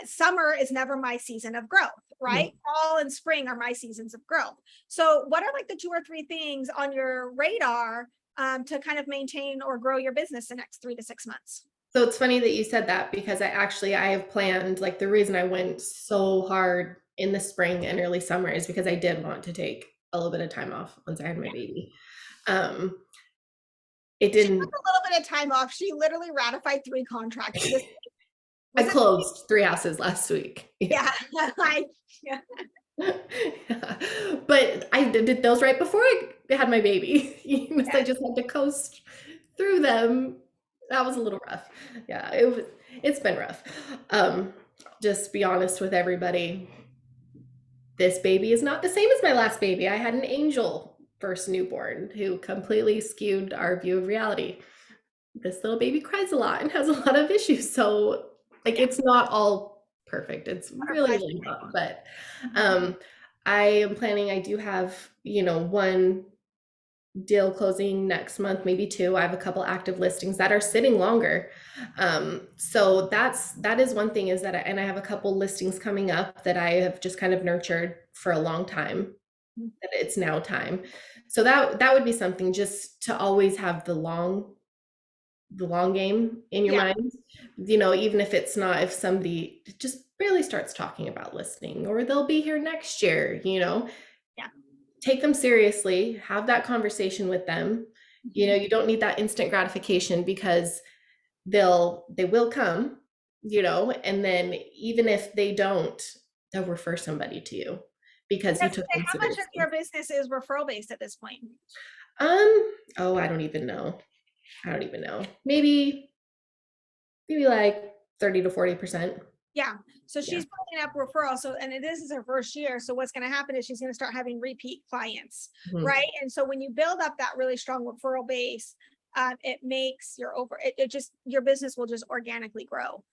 summer is never my season of growth, right? mhm. Fall and spring are my seasons of growth. So what are like the 2 or 3 things on your radar to kind of maintain or grow your business the next 3 to 6 months? So it's funny that you said that, because I have planned, like, the reason I went so hard in the spring and early summer is because I did want to take a little bit of time off once I had my baby. Um, It She took didn't. a little bit of time off. She literally ratified 3 contracts. This I was it. closed 3 houses last week. Yeah, like, yeah, Yeah. But I did those right before I had my baby. I just had to coast through them. That was a little rough. Yeah, it's been rough. Um, just be honest with everybody. This baby is not the same as my last baby. I had an angel first newborn who completely skewed our view of reality. This little baby cries a lot and has a lot of issues. So like yeah. it's not all perfect. It's really, Butterflies. really not. But um I am planning, I do have, one deal closing next month, maybe two. I have a couple active listings that are sitting longer. So that is one thing is that and I have a couple listings coming up that I have just kind of nurtured for a long time that it's now time. So that would be something just to always have the long game in your Yeah, mind, even if it's not, if somebody just barely starts talking about listening or they'll be here next year, yeah. take them seriously, have that conversation with them. You don't need that instant gratification because they will come, and then even if they don't, they'll refer somebody to you because you Yes, took them how much of seriously. your business is referral based at this point? Oh, I don't even know. Maybe like 30 to 40%. Yeah. So Yeah. she's building up referrals. So, and this is her first year. So what's going to happen is she's going to start having repeat clients, Mhm. right? And so when you build up that really strong referral base, it makes it just, your business will just organically grow.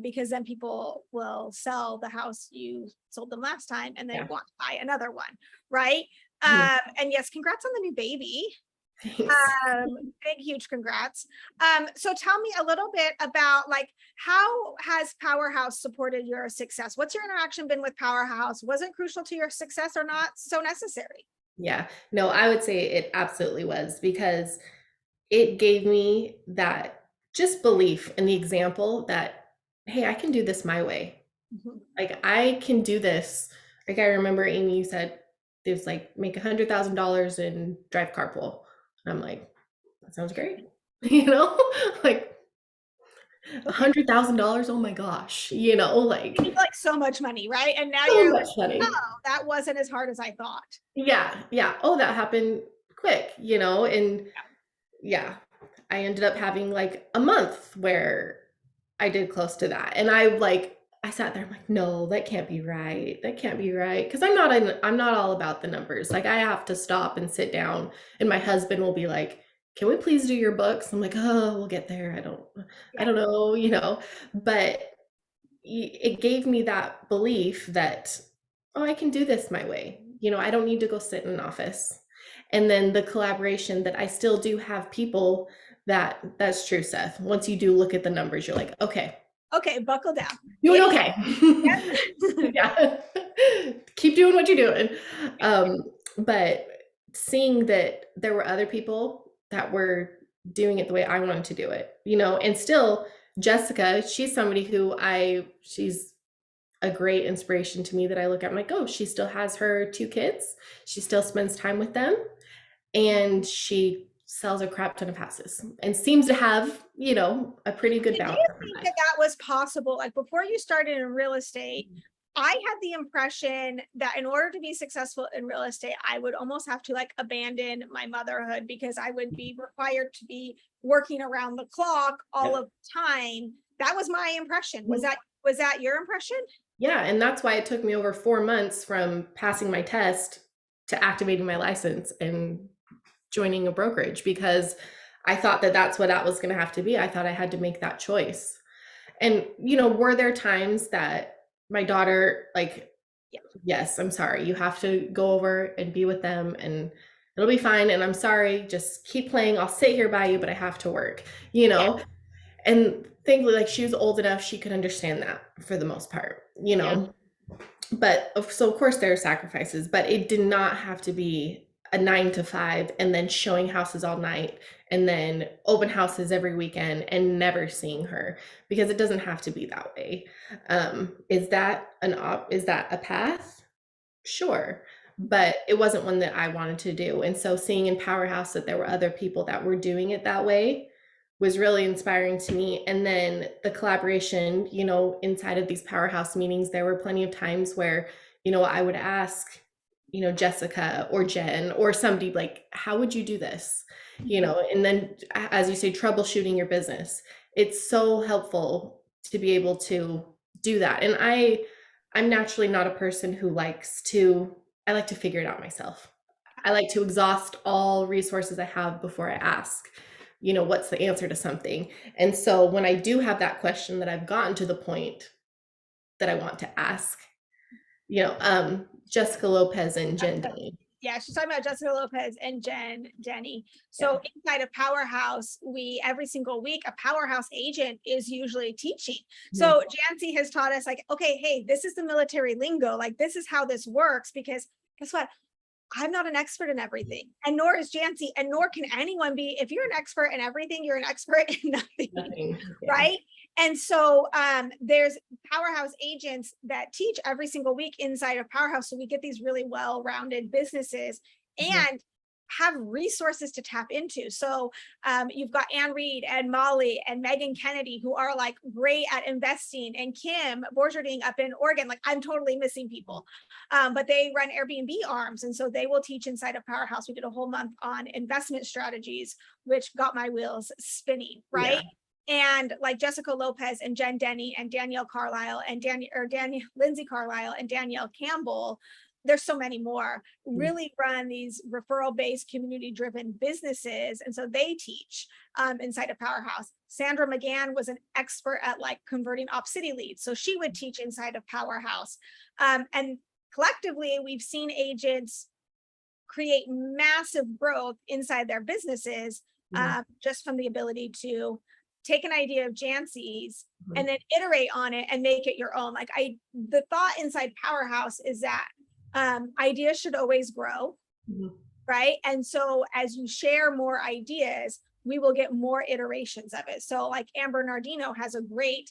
Because then people will sell the house you sold them last time and they Yeah. want to buy another one, right? Mhm. And yes, congrats on the new baby. Thanks. Big, huge congrats. So tell me a little bit about like, how has Powerhouse supported your success? What's your interaction been with Powerhouse? Was it crucial to your success or not so necessary? Yeah. No, I would say it absolutely was because it gave me that just belief in the example that, hey, I can do this my way. Mhm. Like I can do this. Like I remember Amy, you said it was like make $100,000 and drive carpool. And I'm like, that sounds great. Like $100,000. Oh my gosh. Like so much money, right? And now So you're much like, money. oh, that wasn't as hard as I thought. Yeah, yeah. Oh, that happened quick, and yeah, I ended up having like a month where I did close to that. And I sat there, I'm like, no, that can't be right. That can't be right. Cause I'm not all about the numbers. Like I have to stop and sit down and my husband will be like, can we please do your books? I'm like, oh, we'll get there. I Yeah. don't know, but it gave me that belief that, oh, I can do this my way. I don't need to go sit in an office. And then the collaboration that I still do have people that's true, Seth. Once you do look at the numbers, you're like, okay, Okay, buckle down. doing It okay. is. Yeah. Keep doing what you're doing. But seeing that there were other people that were doing it the way I wanted to do it, and still Jessica, she's somebody she's a great inspiration to me that I look at. I'm like, oh, she still has her 2 kids. She still spends time with them and she sells a crap ton of houses and seems to have, a pretty good Did balance you in her think life. that that was possible? Like before you started in real estate, I had the impression that in order to be successful in real estate, I would almost have to like abandon my motherhood because I would be required to be working around the clock all Yep. of the time. That was my impression. Was Mhm. that your impression? Yeah, and that's why it took me over 4 months from passing my test to activating my license and joining a brokerage because I thought that that's what that was going to have to be. I thought I had to make that choice. And, were there times that my daughter, like, Yeah. yes, I'm sorry, you have to go over and be with them and it'll be fine. And I'm sorry, just keep playing. I'll sit here by you, but I have to work, Yeah. And thankfully, like, she was old enough, she could understand that for the most part, Yeah. But so, of course, there are sacrifices, but it did not have to be a 9 to 5 and then showing houses all night and then open houses every weekend and never seeing her because it doesn't have to be that way. Is that a path? Sure. but it wasn't one that I wanted to do. And so seeing in Powerhouse that there were other people that were doing it that way was really inspiring to me. And then the collaboration, inside of these Powerhouse meetings, there were plenty of times where, I would ask, Jessica or Jen or somebody like, how would you do this? And then as you say, troubleshooting your business. It's so helpful to be able to do that. And I'm naturally not a person who I like to figure it out myself. I like to exhaust all resources I have before I ask, what's the answer to something. And so when I do have that question that I've gotten to the point that I want to ask, Jessica Lopez and Jen Denny. Yeah, she's talking about Jessica Lopez and Jen Denny. So inside of Powerhouse, every single week, a Powerhouse agent is usually teaching. So Jantzee has taught us like, okay, hey, this is the military lingo. Like, this is how this works, because guess what? I'm not an expert in everything, and nor is Jantzee, and nor can anyone be. If you're an expert in everything, you're an expert in nothing. Right? And so there's Powerhouse agents that teach every single week inside of Powerhouse. So we get these really well-rounded businesses and have resources to tap into. So you've got Ann Reed and Molly and Megan Kennedy, who are like great at investing, and Kim Borgerding up in Oregon. Like, I'm totally missing people, but they run Airbnb arms. And so they will teach inside of Powerhouse. We did a whole month on investment strategies, which got my wheels spinning, right? Yeah. And like Jessica Lopez and Jen Denny and Danielle Carlisle and Lindsay Carlisle and Danielle Campbell, there's so many more, really run these referral-based, community-driven businesses. And so they teach inside of Powerhouse. Sandra McGann was an expert at like converting Op-City leads. So she would teach inside of Powerhouse. And collectively, we've seen agents create massive growth inside their businesses just from the ability to take an idea of Jantzee's and then iterate on it and make it your own. Like the thought inside Powerhouse is that ideas should always grow, right? And so as you share more ideas, we will get more iterations of it. So like Amber Nardino has a great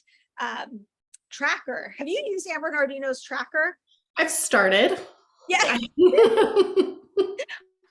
tracker. Have you used Amber Nardino's tracker? I've started. Yeah.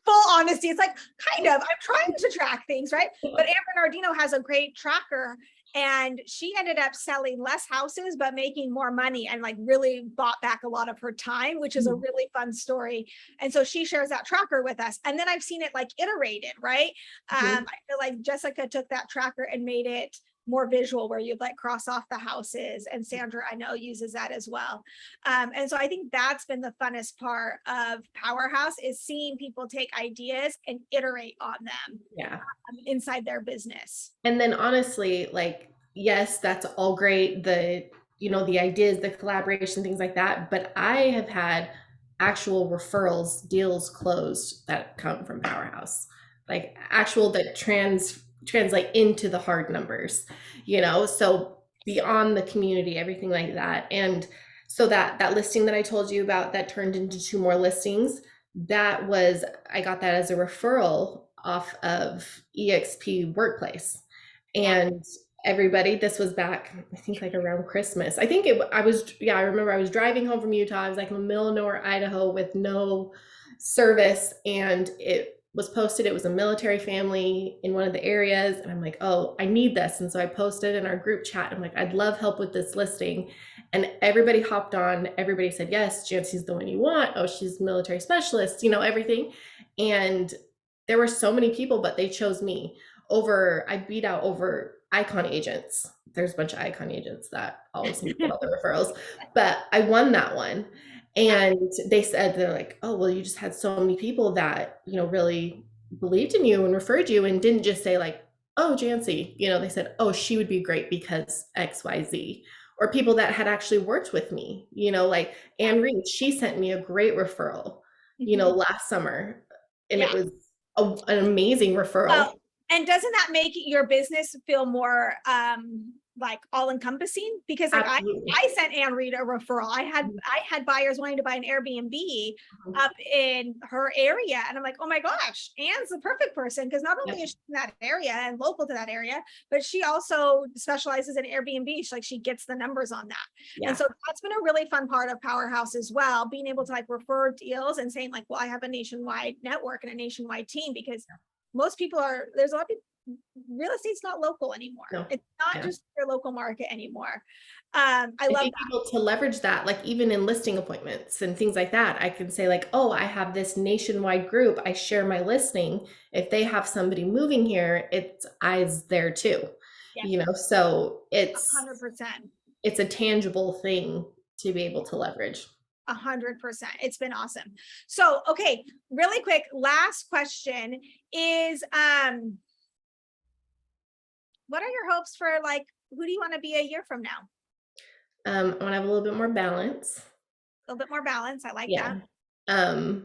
Full honesty, it's like, kind of, I'm trying to track things, right? But Amber Nardino has a great tracker, and she ended up selling less houses, but making more money, and like really bought back a lot of her time, which is a really fun story. And so she shares that tracker with us. And then I've seen it like iterated, right? I feel like Jessica took that tracker and made it more visual, where you'd like cross off the houses, and Sandra, I know, uses that as well. And so I think that's been the funnest part of Powerhouse, is seeing people take ideas and iterate on them inside their business. And then honestly, like, yes, that's all great. The ideas, the collaboration, things like that. But I have had actual referrals, deals closed that come from Powerhouse, like actual that translate into the hard numbers, so beyond the community, everything like that. And so that listing that I told you about that turned into 2 more listings, I got that as a referral off of eXp Workplace. And everybody, this was back, I think like around Christmas. I remember I was driving home from Utah. I was like in the middle of nowhere, Idaho, with no service, and it was posted. It was a military family in one of the areas. And I'm like, oh, I need this. And so I posted in our group chat. I'm like, I'd love help with this listing. And everybody hopped on. Everybody said, yes, Jantzee's the one you want. Oh, she's a military specialist, everything. And there were so many people, but they chose me I beat out over Icon agents. There's a bunch of Icon agents that always need to get all the referrals, but I won that one. And they're like, oh, well, you just had so many people that, really believed in you and referred you, and didn't just say like, oh, Jantzee, they said, oh, she would be great because XYZ. Or people that had actually worked with me, like Ann Reed, she sent me a great referral, last summer. And it was an amazing referral. And doesn't that make your business feel more like all encompassing, because like Absolutely. I sent Anne Reed a referral. I had buyers wanting to buy an Airbnb up in her area, and I'm like, oh my gosh, Anne's the perfect person, because not only is she in that area and local to that area, but she also specializes in Airbnb. She gets the numbers on that. And so that's been a really fun part of Powerhouse as well, being able to like refer deals and saying like, well, I have a nationwide network and a nationwide team, because most people there's a lot of people, real estate's not local anymore. No. It's not just your local market anymore. I love think that. able to leverage that, like even in listing appointments and things like that. I can say like, oh, I have this nationwide group. I share my listing. If they have somebody moving here, it's eyes there too. Yeah. So 100%. it's a tangible thing to be able to leverage. 100%. It's been awesome. So, okay, really quick, last question is, what are your hopes for, like, who do you want to be a year from now? I want to have a little bit more balance. A little bit more balance. I like Yeah. that.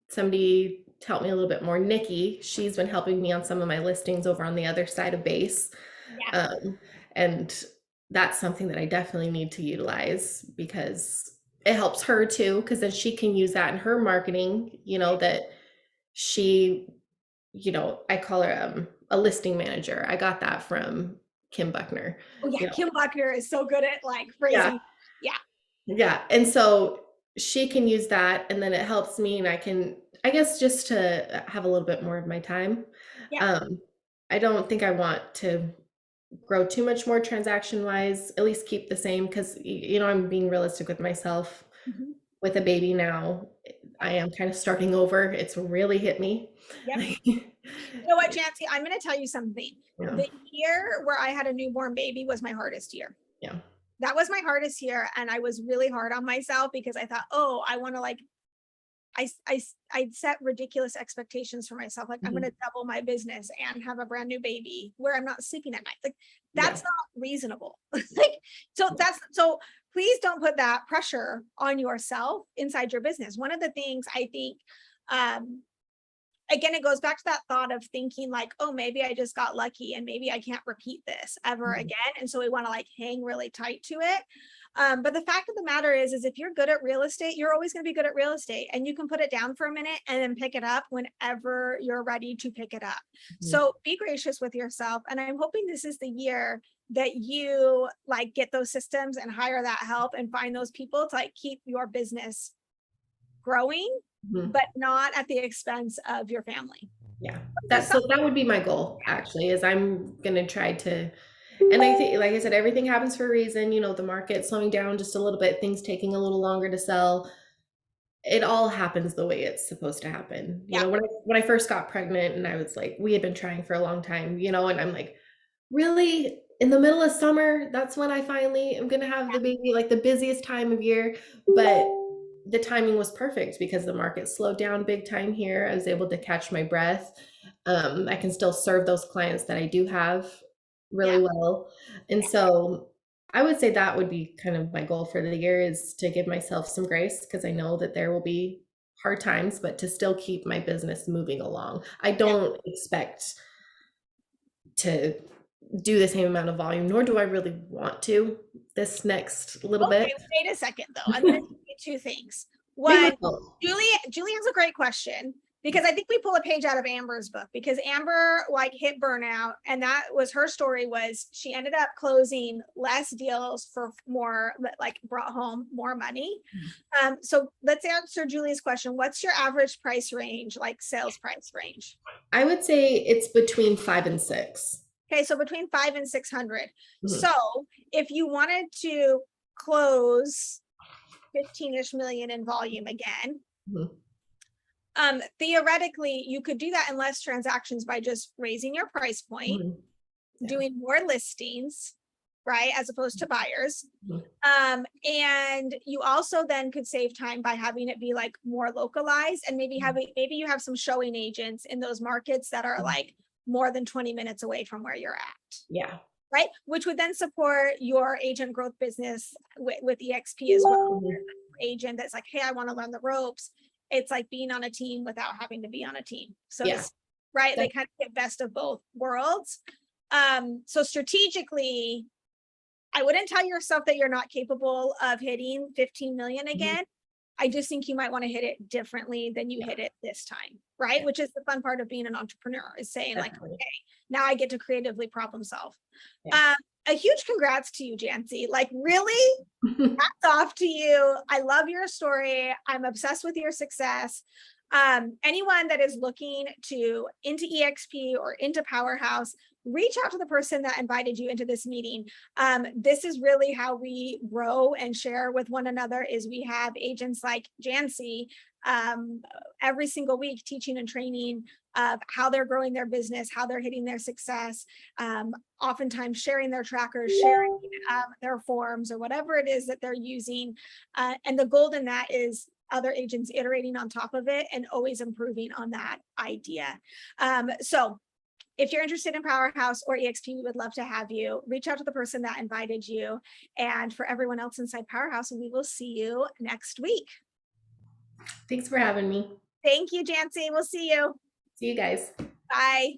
Somebody to help me a little bit more. Nikki, she's been helping me on some of my listings over on the other side of base. Yeah. And that's something that I definitely need to utilize, because it helps her too, because then she can use that in her marketing, that she, I call her a listing manager. I got that from Kim Buckner. Oh yeah, Kim Buckner is so good at like phrasing. Yeah. Yeah. And so she can use that, and then it helps me, and I guess just to have a little bit more of my time. Yeah. I don't think I want to grow too much more transaction wise, at least keep the same, because I'm being realistic with myself. Mhm. With a baby now, I am kind of starting over. It's really hit me. Yep. You know what, Jantzee, I'm going to tell you something. Yeah. The year where I had a newborn baby was my hardest year. Yeah. That was my hardest year. And I was really hard on myself, because I thought, oh, I want to like, I set ridiculous expectations for myself. Like, I'm going to double my business and have a brand new baby where I'm not sleeping at night. Like, that's not reasonable. Like, so please don't put that pressure on yourself inside your business. One of the things I think, again, it goes back to that thought of thinking like, oh, maybe I just got lucky and maybe I can't repeat this ever again. And so we want to like hang really tight to it. But the fact of the matter is if you're good at real estate, you're always going to be good at real estate, and you can put it down for a minute and then pick it up whenever you're ready to pick it up. So be gracious with yourself. And I'm hoping this is the year that you like get those systems and hire that help and find those people to like keep your business growing, but not at the expense of your family. Yeah, so that would be my goal, actually, is I'm going to try to, and I think, like I said, everything happens for a reason. The market slowing down just a little bit, things taking a little longer to sell. It all happens the way it's supposed to happen. When I first got pregnant, and I was like, we had been trying for a long time, and I'm like, really, in the middle of summer, that's when I finally am going to have the baby, like the busiest time of year. But the timing was perfect, because the market slowed down big time here. I was able to catch my breath. I can still serve those clients that I do have really well. And so I would say that would be kind of my goal for the year, is to give myself some grace, because I know that there will be hard times, but to still keep my business moving along. I don't expect to do the same amount of volume, nor do I really want to this next little bit. Wait a second though. I'm going to tell you two things. One, Julie has a great question, because I think we pull a page out of Amber's book, because Amber like hit burnout, and that was her story. Was she ended up closing less deals for more, like brought home more money. So let's answer Julie's question. What's your average price range, like sales price range? I would say it's between 5 and 6. Okay, so between 5 and 600. So if you wanted to close 15-ish million in volume again, theoretically you could do that in less transactions by just raising your price point, doing more listings, right, as opposed to buyers. And you also then could save time by having it be like more localized, and maybe you have some showing agents in those markets that are like more than 20 minutes away from where you're at. Right, which would then support your agent growth business with eXp as well. Agent that's like, hey, I want to learn the ropes. It's like being on a team without having to be on a team. So right, they kind of get best of both worlds. So strategically, I wouldn't tell yourself that you're not capable of hitting 15 million again. I just think you might want to hit it differently than you hit it this time, right? Yeah. Which is the fun part of being an entrepreneur, is saying Definitely. like, okay, now I get to creatively problem solve. Yeah. A huge congrats to you, Jantzee. Like, really, hats off to you. I love your story. I'm obsessed with your success. Anyone that is looking to into eXp or into Powerhouse, reach out to the person that invited you into this meeting. This is really how we grow and share with one another, is we have agents like Jantzee every single week teaching and training of how they're growing their business, how they're hitting their success, oftentimes sharing their trackers, sharing their forms or whatever it is that they're using. And the goal in that is other agents iterating on top of it and always improving on that idea. So if you're interested in Powerhouse or eXp, we would love to have you. Reach out to the person that invited you. And for everyone else inside Powerhouse, we will see you next week. Thanks for having me. Thank you, Jantzee. We'll see you. See you guys. Bye.